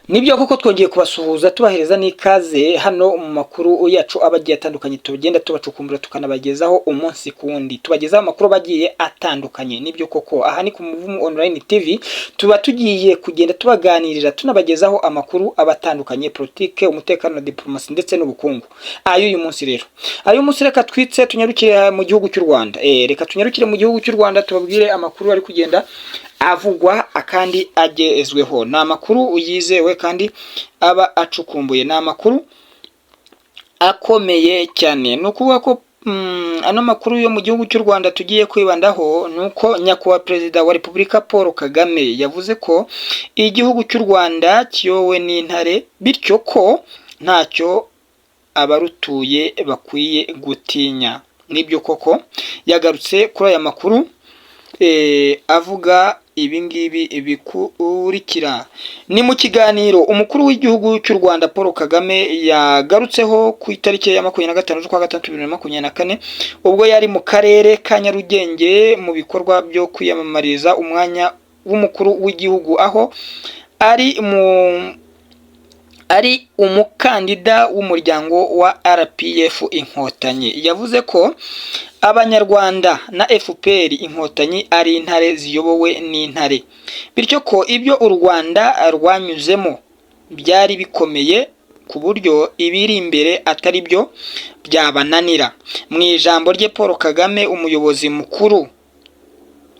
Nibyo koko twongeye kubasuhuza tubahereza n'ikaze hano mu makuru yacu abagiye atandukanye tugenda tubacukumbura tukanabagezaho umunsi ku wundi, tubagezaho amakuru bagiye atandukanye. Nibyo koko aha ni ku Muvumo Online TV, tuba tugiye kugenda tubaganirira tunabagezaho amakuru abatandukanye, politike, umutekano na diplomasi ndetse n'ubukungu. Uyu munsi rero, reka twitse tunyarukire mu gihugu cy'u Rwanda. Reka tunyarukire mu gihugu cy'u Rwanda tubabwire amakuru ari kugenda avugwa akandi agezweho. Ni amakuru yizewe kandi aba acukumbuye, ni amakuru akomeye cyane. Ni ukuvuga ko ano makuru yo mu gihugu cy'u Rwanda tugiye kwibandaho ni uko nyakubahwa Perezida wa Repubulika Paul Kagame yavuze ko igihugu cy'u Rwanda kiyowe n'intare, bityo ko ntacyo abarutuye bakwiye gutinya. Nibyo koko yagarutse kuri aya makuru avuga ibingibi bikurikira. Ni mu kiganiro umukuru w'igihugu cy'u Rwanda Paul Kagame yagarutseho ku itariki ya 25 z'ukwa gatatu 2024 ubwo yari mu karere ka Nyarugenge mu bikorwa byo kwiyamamariza umwanya w'umukuru w'igihugu, aho ari umukandida w'umuryango wa RPF Inkotanyi. Yavuze ko Abanyarwanda na FPR Inkotanyi ari intare ziyobowe n'intare, bityo ko ibyo u Rwanda rwanyuzemo byari bikomeye ku buryo ibiri imbere atari byo byabananira. Mu ijambo rye Paul Kagame, umuyobozi mukuru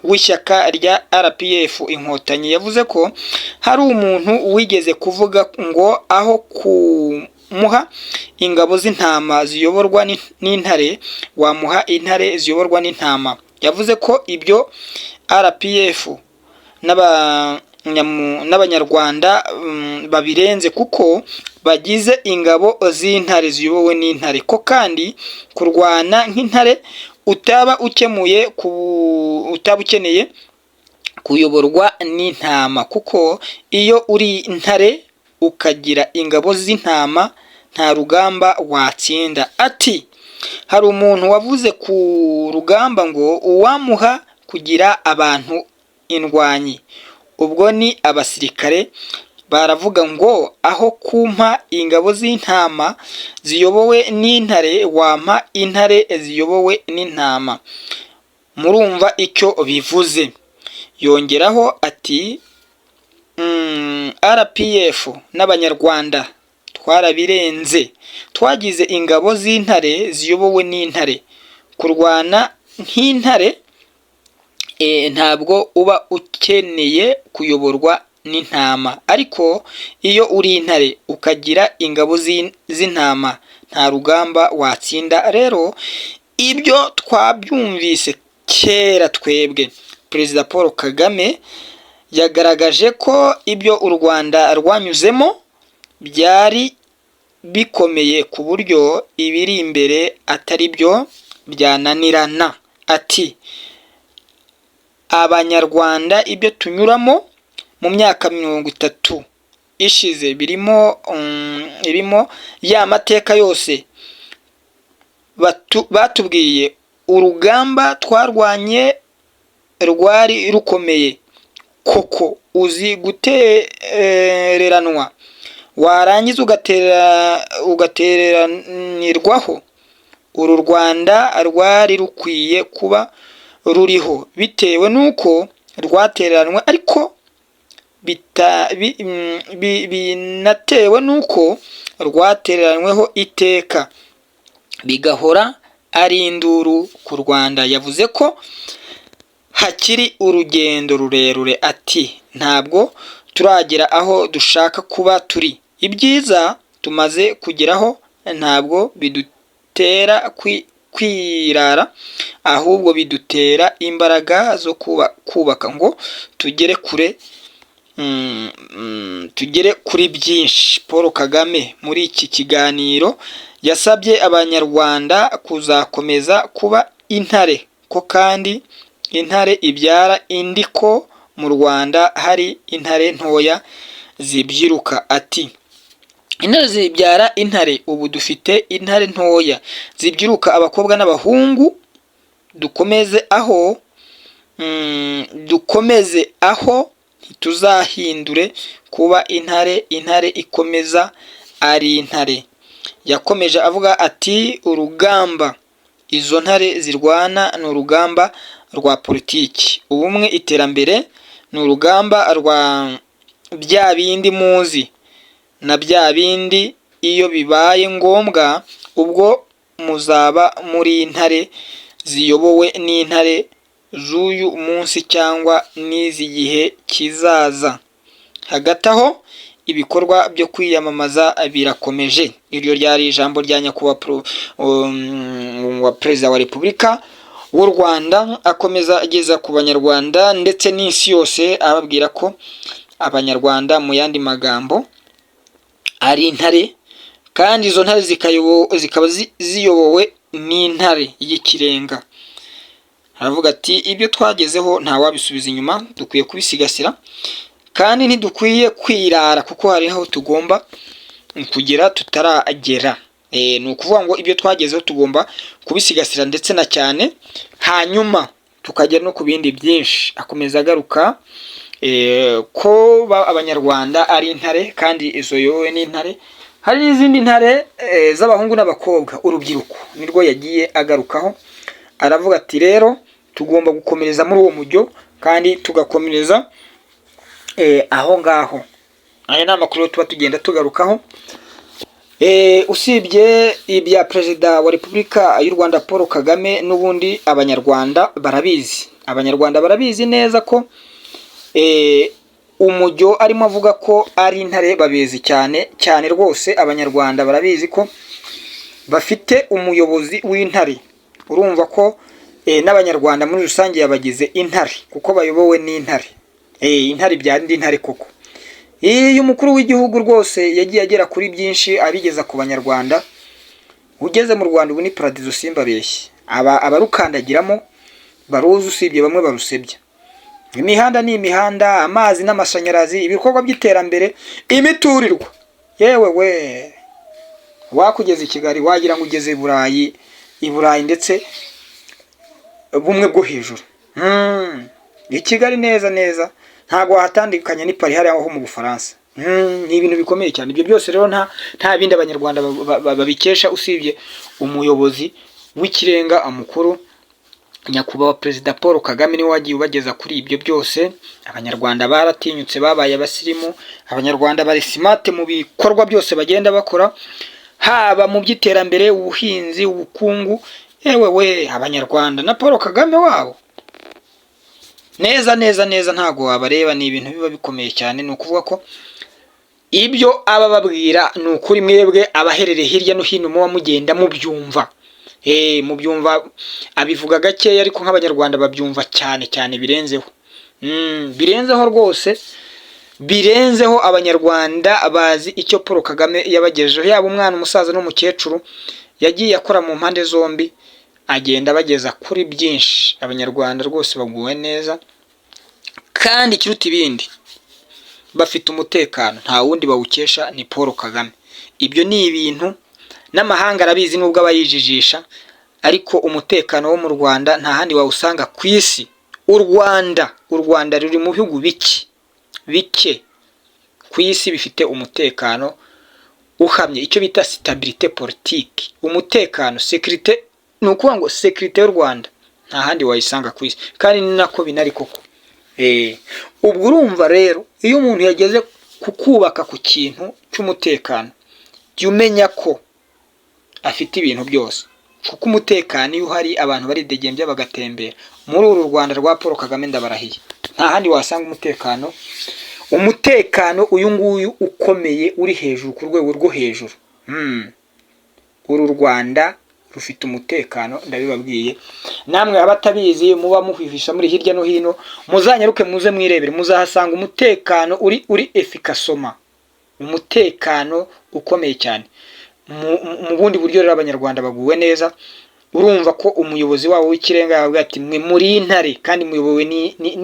w'ishyaka rya RPF Inkotanyi, yavuze ko hari umuntu wigeze kuvuga ngo aho kumuha ingabo z'intama ziyoborwa n'intare wamuha intare ziyoborwa n'intama. Yavuze ko ibyo RPF n'abanyarwanda babirenze kuko bagize ingabo z'intare ziyobowe n'intare, ko kandi kurwana nk'intare utaba ukeneye kuyoborwa n'intama, kuko iyo uri intare ukagira ingabo z'intama nta rugamba watsinda. Ati hari umuntu wavuze ku rugamba ngo uwamuha kugira abantu indwanyi, ubwo ni abasirikare. Baravuga ngo aho kumpa ingabo z'intama ziyobowe n'intare wampa intare ziyobowe n'intama. Murumva icyo bivuze. Yongeraho ati RPF n'abanyarwanda twarabirenze, twagize ingabo z'intare ziyobowe n'intare. Kurwana nk'intare ntabwo uba ukeneye kuyoborwa n'intama, ariko iyo uri intare ukagira ingabo z'intama nta rugamba watsinda. Rero ibyo twabyumvise kera twebwe. Perezida Paul Kagame yagaragaje ko ibyo u Rwanda rwanyuzemo byari bikomeye ku buryo ibiri imbere atari byo byananirana. Ati Abanyarwanda ibyo tunyuramo mu myaka 30 ishize birimo ya mateka yose batubwiye, urugamba twarwanye rwari rukomeye koko, uzi gutereranwa warangiza ugatereranirwaho. Uru Rwanda rwari rukwiye kuba ruriho bitewe n'uko rwatereranwe, ariko binatewe n'uko rwatereranyweho iteka bigahora ari induru ku Rwanda. Yavuze ko hakiri urugendo rurerure. Ati ntabwo turagera aho dushaka kuba turi. Ibyiza tumaze kugeraho ntabwo bidutera kwirara, ahubwo bidutera imbaraga zo kubaka ngo tugere kuri byinshi. Paul Kagame muri iki kiganiro yasabye Abanyarwanda kuzakomeza kuba intare, ko kandi intare ibyara indi, ko mu Rwanda hari intare ntoya zibyiruka. Ati intare zibyara intare, ubu dufite intare ntoya zibyiruka abakobwa n'abahungu. dukomeze aho ntituzahindure kuba intare, intare ikomeza ari intare. Yakomeje avuga ati urugamba izo ntare zirwana ni urugamba rwa politiki, ubumwe, iterambere ni urugamba rwa bya bindi muzi na bya bindi iyo bibaye ngombwa ubwo muzaba muri intare ziyobowe n'intare z'uyu munsi cyangwa n'iz'igihe kizaza. Hagati aho ibikorwa byo kwiyamamaza birakomeje. Iryo ryari ijambo rya nyakubahwa perezida wa Repubulika w'u Rwanda, akomeza ageza ku banyarwanda ndetse n'isi yose ababwira ko abanyarwanda mu yandi magambo ari intare, kandi izo ntare zikaba ziyobowe n'intare y'ikirenga. Aravuga ati ibyo twagezeho ntawabisubiza inyuma, dukwiye kubisigasira kandi ntidukwiye kwirara kuko hari aho tugomba kugera tutaragera. Ni ukuvuga ngo ibyo twagezeho tugomba kubisigasira ndetse na cyane, hanyuma tukagera no ku bindi byinshi. Akomeza agaruka ko abanyarwanda ari intare kandi izo yowe n'intare. Hari n'izindi ntare z'abahungu n'abakobwa, urubyiruko nirwo yagiye agarukaho. Aravuga ati rero tugomba gukomereza muri uwo mujyo kandi tugakomereza aho ngaho. Aya ni amakuru tuba tugenda tugarukaho. Usibye ibya perezida wa Repubulika y'u Rwanda Paul Kagame, n'ubundi abanyarwanda barabizi. Abanyarwanda barabizi neza ko umujyo arimo avuga ko ari intare babizi cyane cyane rwose. Abanyarwanda barabizi ko bafite umuyobozi w'intare. Urumva ko n'abanyarwanda muri rusange yabagize intare kuko bayobowe n'intare. Intare byandi intare koko. Iyo umukuru w'igihugu rwose yagiye agera kuri byinshi abigeza ku banyarwanda. Ugeze mu Rwanda ubu ni paradizo simbabeshye. Abarukandagiramo baruzi, usibye bamwe barusebya. Imihanda ni imihanda, amazi n'amashanyarazi, ibikorwa by'iterambere, imiturirwa. Yewe we, wakugeza i Kigali wagira ngo ugeze i Burayi ndetse bumwe bwo hejuru. I Kigali neza neza ntago wahatandukanya ni Paris hariya ho mu Bufaransa. Ni ibintu bikomeye cyane. Ibyo byose rero nta bindi abanyarwanda babikesha usibye umuyobozi w'ikirenga amukuru nyakubahwa perezida Paul Kagame, niwe wagiye ubageza kuri ibyo byose. Abanyarwanda baratinyutse, babaye abasirimu. Abanyarwanda bari smart mu bikorwa byose bagenda bakora, haba mu by'iterambere, ubuhinzi, ubukungu. Yewe we, abanyarwanda na Paul Kagame wabo neza neza neza ntago wabareba. Ni ibintu biba bikomeye cyane. Ni ukuvuga ko ibyo aba babwira ni ukuri, mwebwe abaherereye hirya no hino muba mugenda mubyumva. Mubyumva. Abivuga gakeya ariko nk'abanyarwanda babyumva cyane cyane birenzeho. Birenzeho rwose, birenzeho. Abanyarwanda bazi icyo Paul Kagame yabagejejeho, yaba umwana, umusaza n'umukecuru. Yagiye akora mu mpande zombi, agenda bageza kuri byinshi. Abanyarwanda rwose baguwe neza kandi ikiruta ibindi bafite umutekano. Nta wundi bawukesha ni Paul Kagame. Ibyo ni ibintu n'amahanga arabizi nubwo abayijijisha, ariko umutekano wo mu Rwanda nta handi wawusanga ku isi. U Rwanda ruri mu bihugu bike ku isi bifite umutekano uhamye, icyo bita stabilité politique. Umutekano, sécurité, ni ukuvuga ngo sécurité y'u Rwanda nta handi wayisanga ku isi, kandi ni nako binari koko. Ubwo urumva rero iyo umuntu yageze kukubaka ku kintu cy'umutekano, jya umenya ko afite ibintu byose, kuko umutekano iyo uhari abantu baridegembya bagatembera. Muri uru Rwanda rwa Paul Kagame ndabarahiye nta handi wasanga umutekano uyu nguyu ukomeye, uri hejuru, ku rwego rwo hejuru. Uru Rwanda rufite umutekano, ndabibabwiye. Namwe abatabizi muba muhwihisha muri hirya no hino, muzanyaruke muze mwirebere, muzahasanga umutekano uri efikasoma, umutekano ukomeye cyane. Mu bundi buryo rero abanyarwanda baguwe neza. Urumva ko umuyobozi wabo w'ikirenga yavuga ati mwe muri intare kandi muyobowe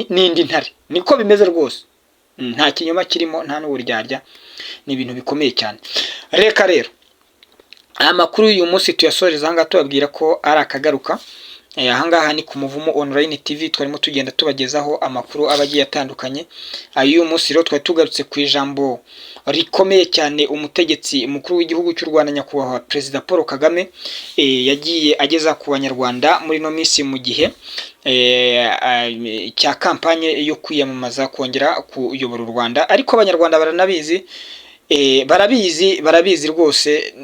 n'indi ntare. Niko bimeze rwose, nta kinyoma kirimo, nta n'uburyarya. Ni ibintu bikomeye cyane. Reka rero amakuru y'uyu munsi tuyasoreza aha ngaha tubabwira ko ari akagaruka. Ahangaha ni ku Muvumo Online TV, twarimo tugenda tubagezaho amakuru abagiye atandukanye. Uyu munsi rero twari tugarutse ku ijambo rikomeye cyane umutegetsi mukuru w'igihugu cy'u Rwanda nyakubahwa Perezida Paul Kagame yagiye ageza ku banyarwanda muri no minsi mu gihe cya kampanye yo kwiyamamaza kongera kuyobora u Rwanda. Ariko abanyarwanda baranabizi, barabizi rwose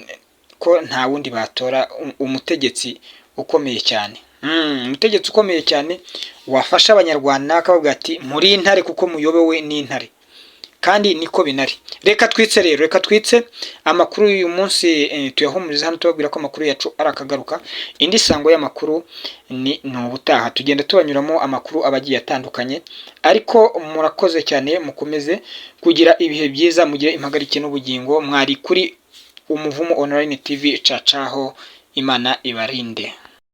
ko nta wundi batora umutegetsi ukomeye cyane, umutegetsi ukomeye cyane wafasha abanyarwanda akababwira ati muri intare kuko muyobowe n'intare, kandi niko binari. Reka twitse amakuru y'uyu munsi tuyahumuriza hano tubabwira ko amakuru yacu arakagaruka. Indi sango y'amakuru ni ubutaha, tugenda tubanyuramo amakuru abagiye atandukanye. Ariko murakoze cyane, mukomeze kugira ibihe byiza, mugire impagarike n'ubugingo. Mwari kuri Umuvumo Online TV, cacaho, Imana ibarinde.